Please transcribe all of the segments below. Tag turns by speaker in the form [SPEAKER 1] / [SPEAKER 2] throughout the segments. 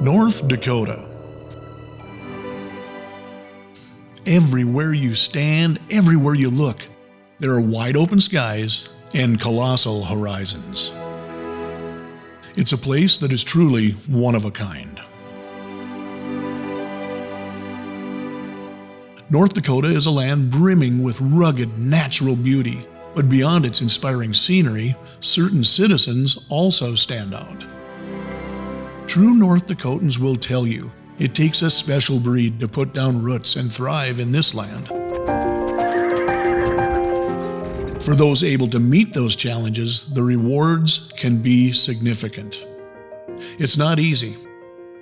[SPEAKER 1] North Dakota. Everywhere you stand, everywhere you look, there are wide open skies and colossal horizons. It's a place that is truly one of a kind. North Dakota is a land brimming with rugged natural beauty, but beyond its inspiring scenery, certain citizens also stand out. True North Dakotans will tell you it takes a special breed to put down roots and thrive in this land. For those able to meet those challenges, the rewards can be significant. It's not easy,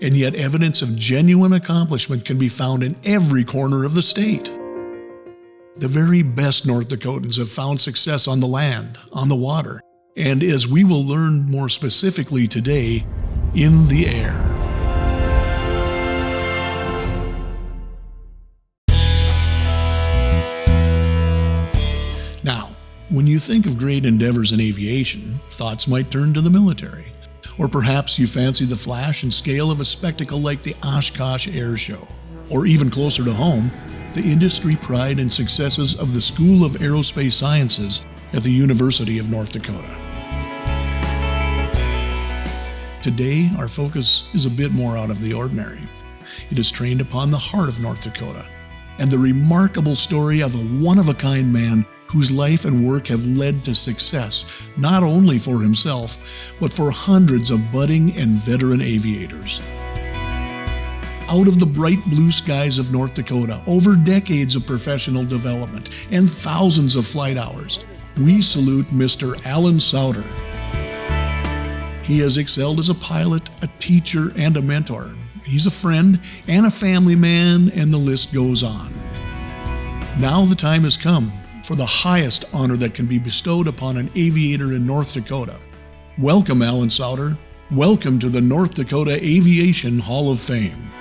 [SPEAKER 1] and yet evidence of genuine accomplishment can be found in every corner of the state. The very best North Dakotans have found success on the land, on the water, and as we will learn more specifically today, in the air. Now, when you think of great endeavors in aviation, thoughts might turn to the military. Or perhaps you fancy the flash and scale of a spectacle like the Oshkosh Air Show. Or even closer to home, the industry pride and successes of the School of Aerospace Sciences at the University of North Dakota. Today, our focus is a bit more out of the ordinary. It is trained upon the heart of North Dakota and the remarkable story of a one-of-a-kind man whose life and work have led to success, not only for himself, but for hundreds of budding and veteran aviators. Out of the bright blue skies of North Dakota, over decades of professional development and thousands of flight hours, we salute Mr. Alan Sauter. He has excelled as a pilot, a teacher, and a mentor. He's a friend and a family man, and the list goes on. Now the time has come for the highest honor that can be bestowed upon an aviator in North Dakota. Welcome, Alan Sauter. Welcome to the North Dakota Aviation Hall of Fame.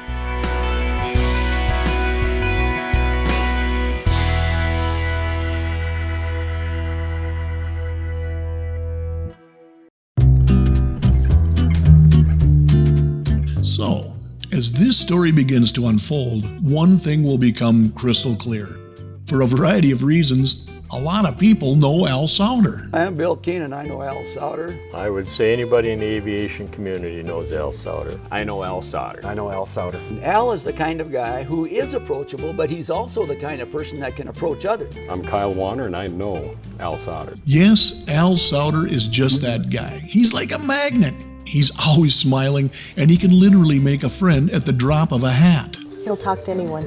[SPEAKER 1] So, as this story begins to unfold, one thing will become crystal clear. For a variety of reasons, a lot of people know Al Sauter.
[SPEAKER 2] I'm Bill Keenan. I know Al Sauter.
[SPEAKER 3] I would say anybody in the aviation community knows Al Sauter.
[SPEAKER 4] I know Al Sauter.
[SPEAKER 5] I know Al Sauter.
[SPEAKER 2] And Al is the kind of guy who is approachable, but he's also the kind of person that can approach others.
[SPEAKER 4] I'm Kyle Warner, and I know Al Sauter.
[SPEAKER 1] Yes, Al Sauter is just that guy. He's like a magnet. He's always smiling, and he can literally make a friend at the drop of a hat.
[SPEAKER 6] He'll talk to anyone.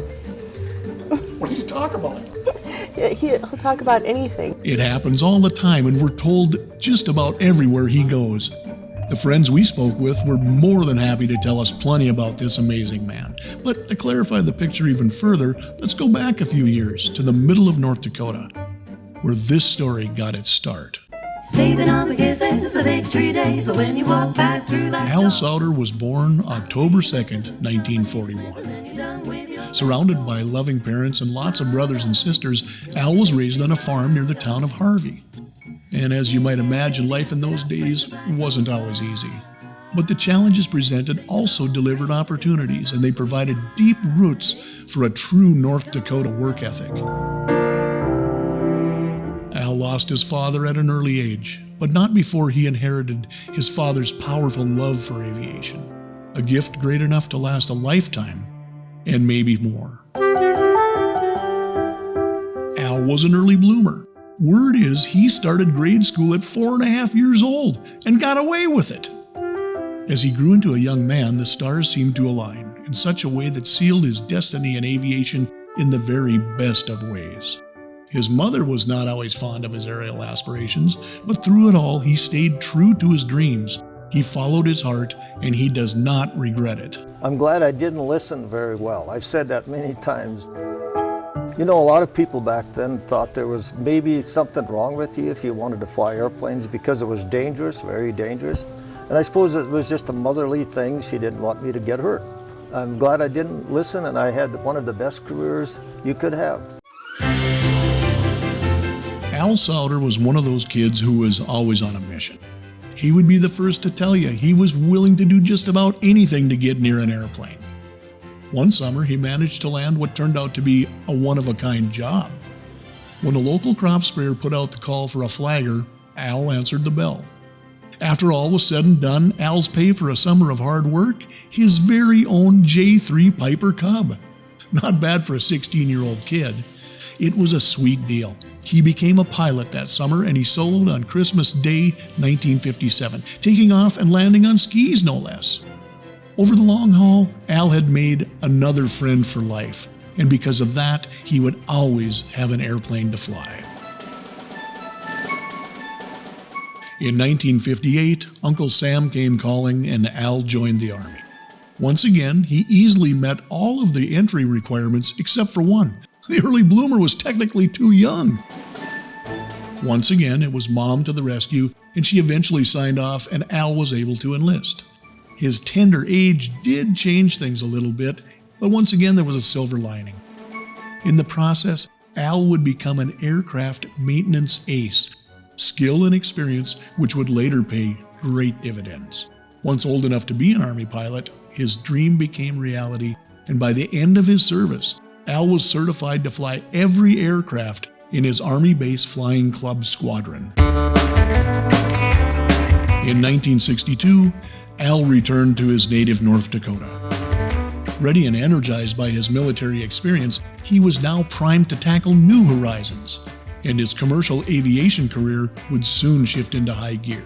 [SPEAKER 1] What do you talk about?
[SPEAKER 6] He'll talk about anything.
[SPEAKER 1] It happens all the time, and we're told just about everywhere he goes. The friends we spoke with were more than happy to tell us plenty about this amazing man. But to clarify the picture even further, let's go back a few years to the middle of North Dakota, where this story got its start.
[SPEAKER 7] Saving all the kisses for Victory Day for when you walk back through that
[SPEAKER 1] Al Sauter was born October 2nd, 1941. Surrounded by loving parents and lots of brothers and sisters, Al was raised on a farm near the town of Harvey. And as you might imagine, life in those days wasn't always easy. But the challenges presented also delivered opportunities, and they provided deep roots for a true North Dakota work ethic. Al lost his father at an early age, but not before he inherited his father's powerful love for aviation, a gift great enough to last a lifetime, and maybe more. Al was an early bloomer. Word is he started grade school at 4.5 years old and got away with it. As he grew into a young man, the stars seemed to align in such a way that sealed his destiny in aviation in the very best of ways. His mother was not always fond of his aerial aspirations, but through it all, he stayed true to his dreams. He followed his heart, and he does not regret it.
[SPEAKER 5] I'm glad I didn't listen very well. I've said that many times. You know, a lot of people back then thought there was maybe something wrong with you if you wanted to fly airplanes because it was dangerous, very dangerous. And I suppose it was just a motherly thing. She didn't want me to get hurt. I'm glad I didn't listen, and I had one of the best careers you could have.
[SPEAKER 1] Al Sauter was one of those kids who was always on a mission. He would be the first to tell you he was willing to do just about anything to get near an airplane. One summer, he managed to land what turned out to be a one-of-a-kind job. When a local crop sprayer put out the call for a flagger, Al answered the bell. After all was said and done, Al's pay for a summer of hard work? His very own J3 Piper Cub. Not bad for a 16-year-old kid. It was a sweet deal. He became a pilot that summer, and he soloed on Christmas Day 1957, taking off and landing on skis, no less. Over the long haul, Al had made another friend for life, and because of that, he would always have an airplane to fly. In 1958, Uncle Sam came calling, and Al joined the Army. Once again, he easily met all of the entry requirements except for one. The early bloomer was technically too young. Once again, it was Mom to the rescue, and she eventually signed off, and Al was able to enlist. His tender age did change things a little bit, but once again there was a silver lining. In the process, Al would become an aircraft maintenance ace, skill and experience which would later pay great dividends. Once old enough to be an Army pilot, his dream became reality, and by the end of his service, Al was certified to fly every aircraft in his Army Base Flying Club squadron. In 1962, Al returned to his native North Dakota. Ready and energized by his military experience, he was now primed to tackle new horizons, and his commercial aviation career would soon shift into high gear.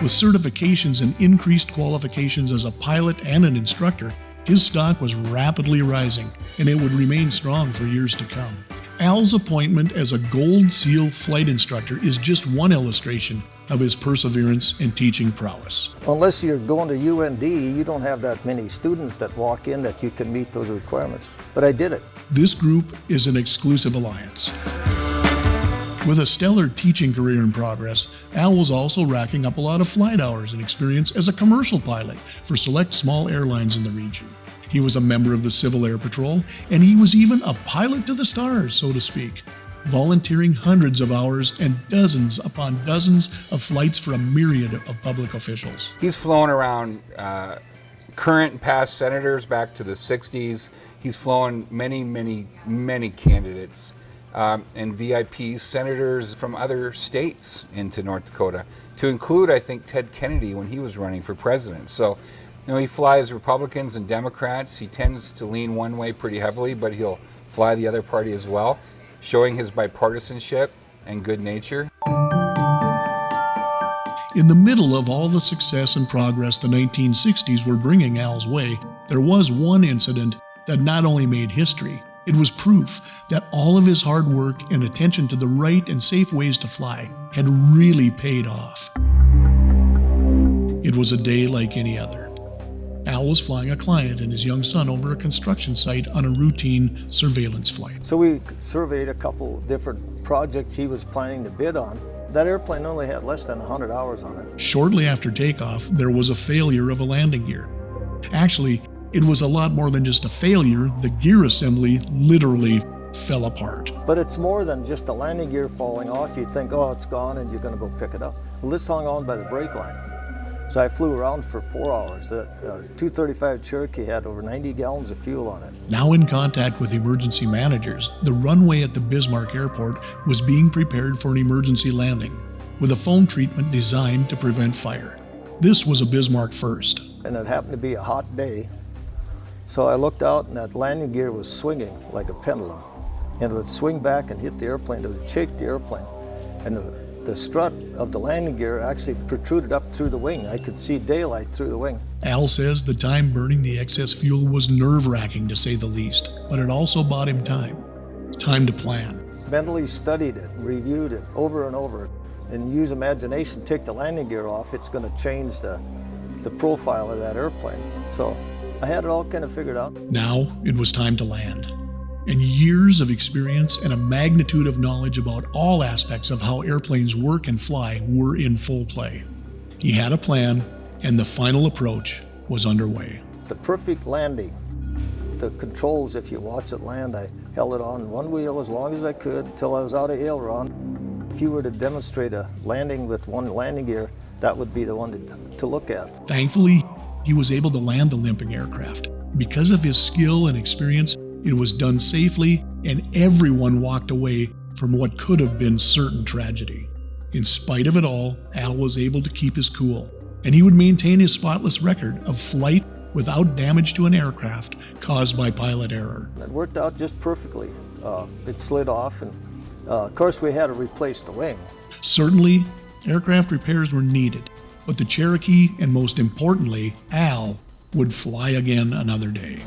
[SPEAKER 1] With certifications and increased qualifications as a pilot and an instructor, his stock was rapidly rising, and it would remain strong for years to come. Al's appointment as a Gold SEAL flight instructor is just one illustration of his perseverance and teaching prowess.
[SPEAKER 5] Unless you're going to UND, you don't have that many students that walk in that you can meet those requirements. But I did it.
[SPEAKER 1] This group is an exclusive alliance. With a stellar teaching career in progress, Al was also racking up a lot of flight hours and experience as a commercial pilot for select small airlines in the region. He was a member of the Civil Air Patrol, and he was even a pilot to the stars, so to speak, volunteering hundreds of hours and dozens upon dozens of flights for a myriad of public officials.
[SPEAKER 8] He's flown around current and past senators back to the 60s. He's flown many candidates and VIPs, senators from other states into North Dakota, to include, I think, Ted Kennedy when he was running for president. So, you know, he flies Republicans and Democrats. He tends to lean one way pretty heavily, but he'll fly the other party as well, showing his bipartisanship and good nature.
[SPEAKER 1] In the middle of all the success and progress the 1960s were bringing Al's way, there was one incident that not only made history, it was proof that all of his hard work and attention to the right and safe ways to fly had really paid off. It was a day like any other. Al was flying a client and his young son over a construction site on a routine surveillance flight.
[SPEAKER 5] So we surveyed a couple different projects he was planning to bid on. That airplane only had less than 100 hours on it.
[SPEAKER 1] Shortly after takeoff, there was a failure of a landing gear. Actually, it was a lot more than just a failure. The gear assembly literally fell apart.
[SPEAKER 5] But it's more than just a landing gear falling off. You think, oh, it's gone, and you're going to go pick it up. Well, this hung on by the brake line. So I flew around for 4 hours. The 235 Cherokee had over 90 gallons of fuel on it.
[SPEAKER 1] Now in contact with emergency managers, the runway at the Bismarck Airport was being prepared for an emergency landing with a foam treatment designed to prevent fire. This was a Bismarck first.
[SPEAKER 5] And it happened to be a hot day. So I looked out, and that landing gear was swinging like a pendulum. And it would swing back and hit the airplane. It would shake the airplane. And the strut of the landing gear actually protruded up through the wing. I could see daylight through the wing.
[SPEAKER 1] Al says the time burning the excess fuel was nerve-wracking, to say the least, but it also bought him time to plan.
[SPEAKER 5] Mentally studied it, reviewed it over and over, and use imagination. Take the landing gear off, it's going to change the profile of that airplane. So I had it all kind of figured out.
[SPEAKER 1] Now it was time to land. And years of experience and a magnitude of knowledge about all aspects of how airplanes work and fly were in full play. He had a plan, and the final approach was underway.
[SPEAKER 5] The perfect landing the controls, if you watch it land, I held it on one wheel as long as I could until I was out of aileron. If you were to demonstrate a landing with one landing gear, that would be the one to look at.
[SPEAKER 1] Thankfully, he was able to land the limping aircraft. Because of his skill and experience, it was done safely, and everyone walked away from what could have been certain tragedy. In spite of it all, Al was able to keep his cool, and he would maintain his spotless record of flight without damage to an aircraft caused by pilot error.
[SPEAKER 5] It worked out just perfectly. It slid off, and of course we had to replace the wing.
[SPEAKER 1] Certainly, aircraft repairs were needed, but the Cherokee, and most importantly, Al, would fly again another day.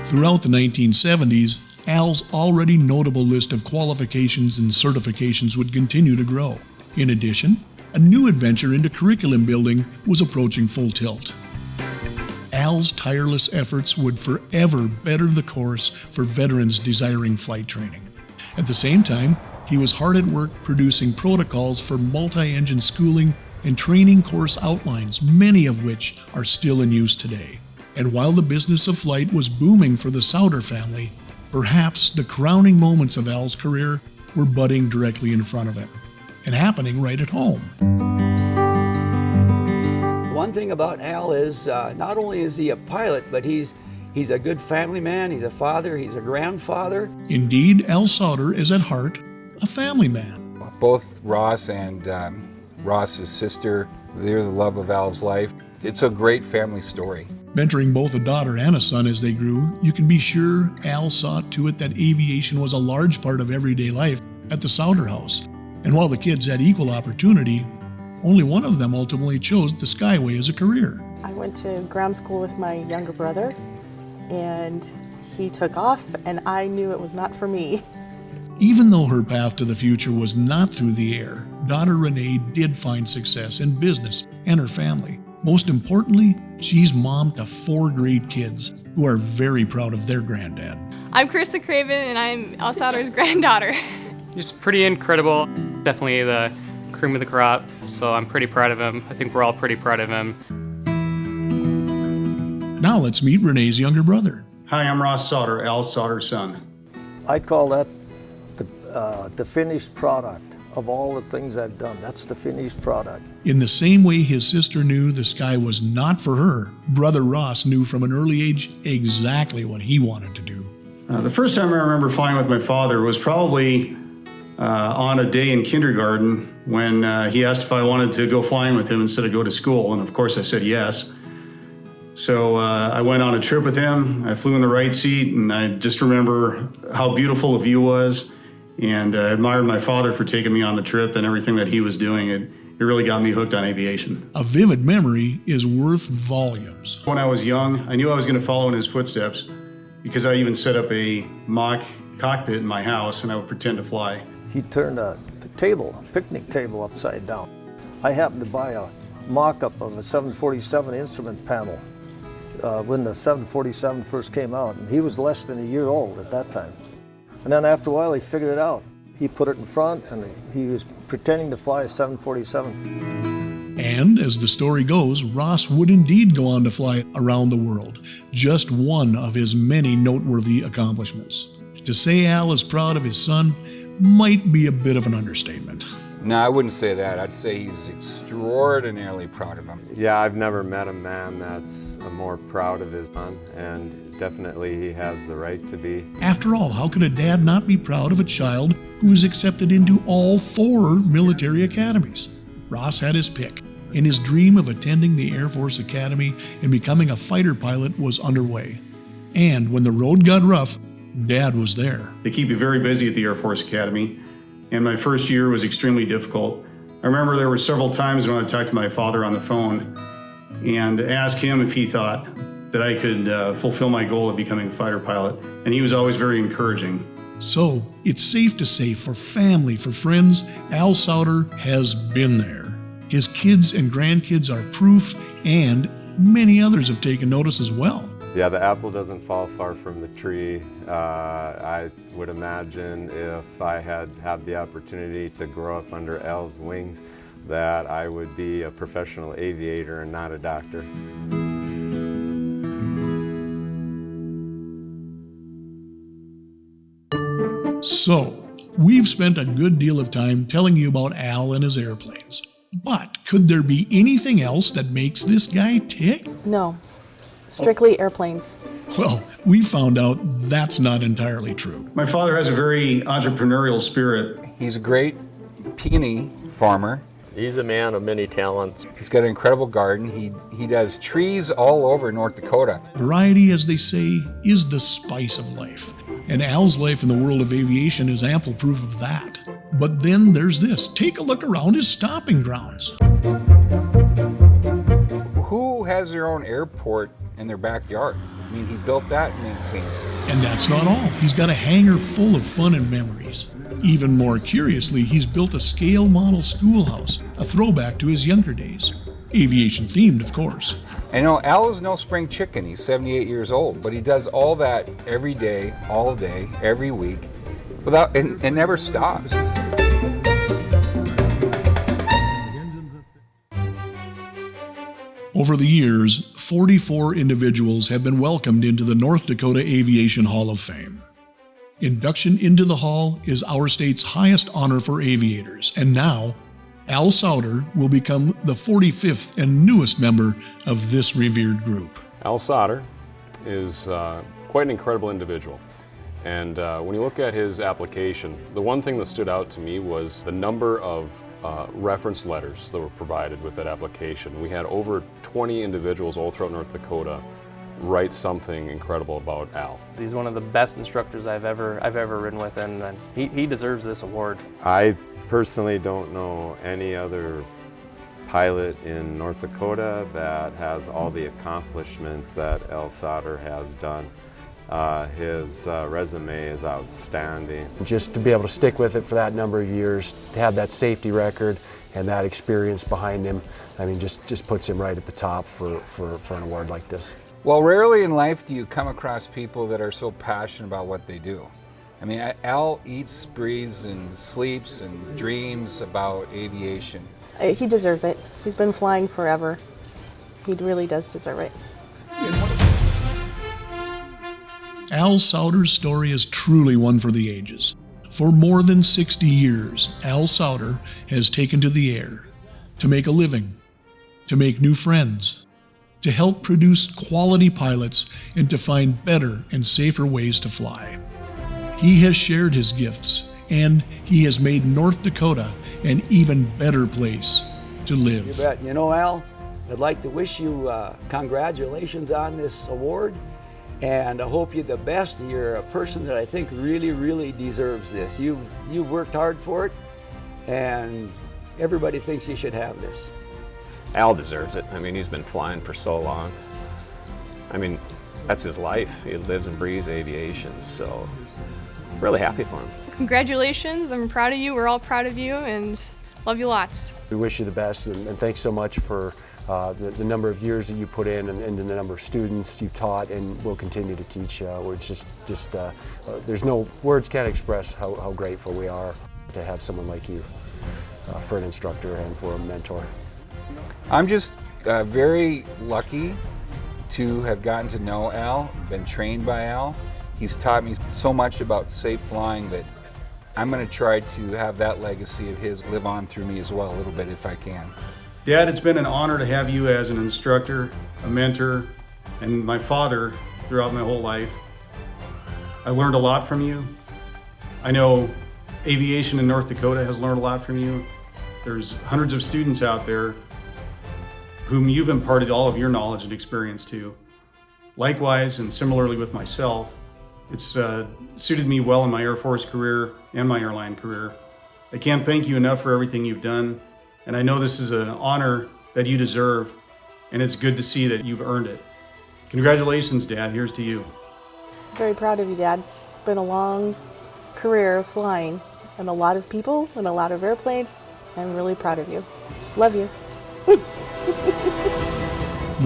[SPEAKER 1] Throughout the 1970s, Al's already notable list of qualifications and certifications would continue to grow. In addition, a new adventure into curriculum building was approaching full tilt. Al's tireless efforts would forever better the course for veterans desiring flight training. At the same time, he was hard at work producing protocols for multi-engine schooling and training course outlines, many of which are still in use today. And while the business of flight was booming for the Sauter family, perhaps the crowning moments of Al's career were budding directly in front of him and happening right at home.
[SPEAKER 2] One thing about Al is not only is he a pilot, but he's a good family man, he's a father, he's a grandfather.
[SPEAKER 1] Indeed, Al Sauter is at heart a family man.
[SPEAKER 8] Both Ross and Ross's sister, they're the love of Al's life. It's a great family story.
[SPEAKER 1] Mentoring both a daughter and a son as they grew, you can be sure Al saw to it that aviation was a large part of everyday life at the Sauter house. And while the kids had equal opportunity, only one of them ultimately chose the Skyway as a career.
[SPEAKER 6] I went to ground school with my younger brother, and he took off, and I knew it was not for me.
[SPEAKER 1] Even though her path to the future was not through the air, daughter Renee did find success in business and her family. Most importantly, she's mom to 4 great kids who are very proud of their granddad.
[SPEAKER 9] I'm Carissa Craven, and I'm Al Sauter's granddaughter.
[SPEAKER 10] Just pretty incredible. Definitely the cream of the crop, so I'm pretty proud of him. I think we're all pretty proud of him.
[SPEAKER 1] Now let's meet Renee's younger brother.
[SPEAKER 11] Hi, I'm Ross Sauter, Al Sauter's son.
[SPEAKER 5] I call that the finished product of all the things I've done. That's the finished product.
[SPEAKER 1] In the same way his sister knew the sky was not for her, brother Ross knew from an early age exactly what he wanted to do.
[SPEAKER 11] The first time I remember flying with my father was probably on a day in kindergarten when he asked if I wanted to go flying with him instead of go to school, and of course I said yes. So I went on a trip with him. I flew in the right seat, and I just remember how beautiful the view was, and I admired my father for taking me on the trip and everything that he was doing. It really got me hooked on aviation.
[SPEAKER 1] A vivid memory is worth volumes.
[SPEAKER 11] When I was young, I knew I was going to follow in his footsteps because I even set up a mock cockpit in my house, and I would pretend to fly.
[SPEAKER 5] He turned a picnic table upside down. I happened to buy a mock-up of a 747 instrument panel when the 747 first came out, and he was less than a year old at that time. And then after a while, he figured it out. He put it in front, and he was pretending to fly a 747.
[SPEAKER 1] And as the story goes, Ross would indeed go on to fly around the world, just one of his many noteworthy accomplishments. To say Al is proud of his son might be a bit of an understatement.
[SPEAKER 8] No, I wouldn't say that. I'd say he's extraordinarily proud of him.
[SPEAKER 3] Yeah, I've never met a man that's more proud of his son, and definitely he has the right to be.
[SPEAKER 1] After all, how could a dad not be proud of a child who is accepted into all 4 military academies? Ross had his pick, and his dream of attending the Air Force Academy and becoming a fighter pilot was underway. And when the road got rough, Dad was there.
[SPEAKER 11] They keep you very busy at the Air Force Academy, and my first year was extremely difficult. I remember there were several times when I talked to my father on the phone and asked him if he thought that I could fulfill my goal of becoming a fighter pilot, and he was always very encouraging.
[SPEAKER 1] So, it's safe to say for family, for friends, Al Sauter has been there. His kids and grandkids are proof, and many others have taken notice as well.
[SPEAKER 3] Yeah, the apple doesn't fall far from the tree. I would imagine if I had the opportunity to grow up under Al's wings, that I would be a professional aviator and not a doctor.
[SPEAKER 1] So, we've spent a good deal of time telling you about Al and his airplanes. But could there be anything else that makes this guy tick?
[SPEAKER 6] No, strictly airplanes.
[SPEAKER 1] Well, we found out that's not entirely true.
[SPEAKER 11] My father has a very entrepreneurial spirit.
[SPEAKER 8] He's a great peony farmer.
[SPEAKER 12] He's a man of many talents.
[SPEAKER 8] He's got an incredible garden. He does trees all over North Dakota.
[SPEAKER 1] Variety, as they say, is the spice of life. And Al's life in the world of aviation is ample proof of that. But then there's this. Take a look around his stopping grounds.
[SPEAKER 8] Who has their own airport in their backyard? I mean, he built that and maintains it.
[SPEAKER 1] And that's not all. He's got a hangar full of fun and memories. Even more curiously, he's built a scale model schoolhouse, a throwback to his younger days. Aviation themed, of course.
[SPEAKER 8] I know Al is no spring chicken. He's 78 years old, but he does all that every day, all day, every week, without and never stops.
[SPEAKER 1] Over the years, 44 individuals have been welcomed into the North Dakota Aviation Hall of Fame. Induction into the hall is our state's highest honor for aviators, and now Al Sauter will become the 45th and newest member of this revered group.
[SPEAKER 4] Al Sauter is quite an incredible individual. And when you look at his application, the one thing that stood out to me was the number of reference letters that were provided with that application. We had over 20 individuals all throughout North Dakota write something incredible about Al.
[SPEAKER 12] He's one of the best instructors I've ever ridden with, and he deserves this award.
[SPEAKER 3] I personally don't know any other pilot in North Dakota that has all the accomplishments that Al Sauter has done. His resume is outstanding.
[SPEAKER 13] Just to be able to stick with it for that number of years, to have that safety record and that experience behind him, I mean, just puts him right at the top for an award like this.
[SPEAKER 8] Well, rarely in life do you come across people that are so passionate about what they do. I mean, Al eats, breathes, and sleeps and dreams about aviation.
[SPEAKER 6] He deserves it. He's been flying forever. He really does deserve it.
[SPEAKER 1] Al Sauter's story is truly one for the ages. For more than 60 years, Al Sauter has taken to the air to make a living, to make new friends, to help produce quality pilots, and to find better and safer ways to fly. He has shared his gifts, and he has made North Dakota an even better place to live.
[SPEAKER 2] You bet. You know, Al, I'd like to wish you congratulations on this award. And I hope you're the best. You're a person that I think really, really deserves this. You've worked hard for it, and everybody thinks you should have this.
[SPEAKER 4] Al deserves it. I mean, he's been flying for so long. I mean, that's his life. He lives and breathes aviation, so really happy for him.
[SPEAKER 9] Congratulations. I'm proud of you. We're all proud of you, and love you lots.
[SPEAKER 13] We wish you the best, and thanks so much for the number of years that you put in and the number of students you've taught and will continue to teach. It's just there's no words can't express how grateful we are to have someone like you for an instructor and for a mentor.
[SPEAKER 8] I'm just very lucky to have gotten to know Al, been trained by Al. He's taught me so much about safe flying that I'm going to try to have that legacy of his live on through me as well a little bit if I can.
[SPEAKER 11] Dad, it's been an honor to have you as an instructor, a mentor, and my father throughout my whole life. I learned a lot from you. I know aviation in North Dakota has learned a lot from you. There's hundreds of students out there whom you've imparted all of your knowledge and experience to. Likewise, and similarly with myself, it's suited me well in my Air Force career and my airline career. I can't thank you enough for everything you've done. And I know this is an honor that you deserve, and it's good to see that you've earned it. Congratulations, Dad. Here's to you.
[SPEAKER 6] Very proud of you, Dad. It's been a long career of flying, and a lot of people, and a lot of airplanes. I'm really proud of you. Love you.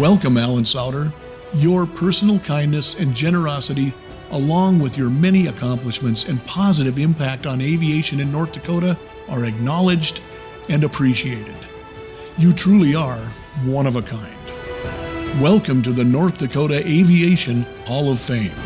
[SPEAKER 1] Welcome, Alan Sauter. Your personal kindness and generosity, along with your many accomplishments and positive impact on aviation in North Dakota, are acknowledged and appreciated. You truly are one of a kind. Welcome to the North Dakota Aviation Hall of Fame.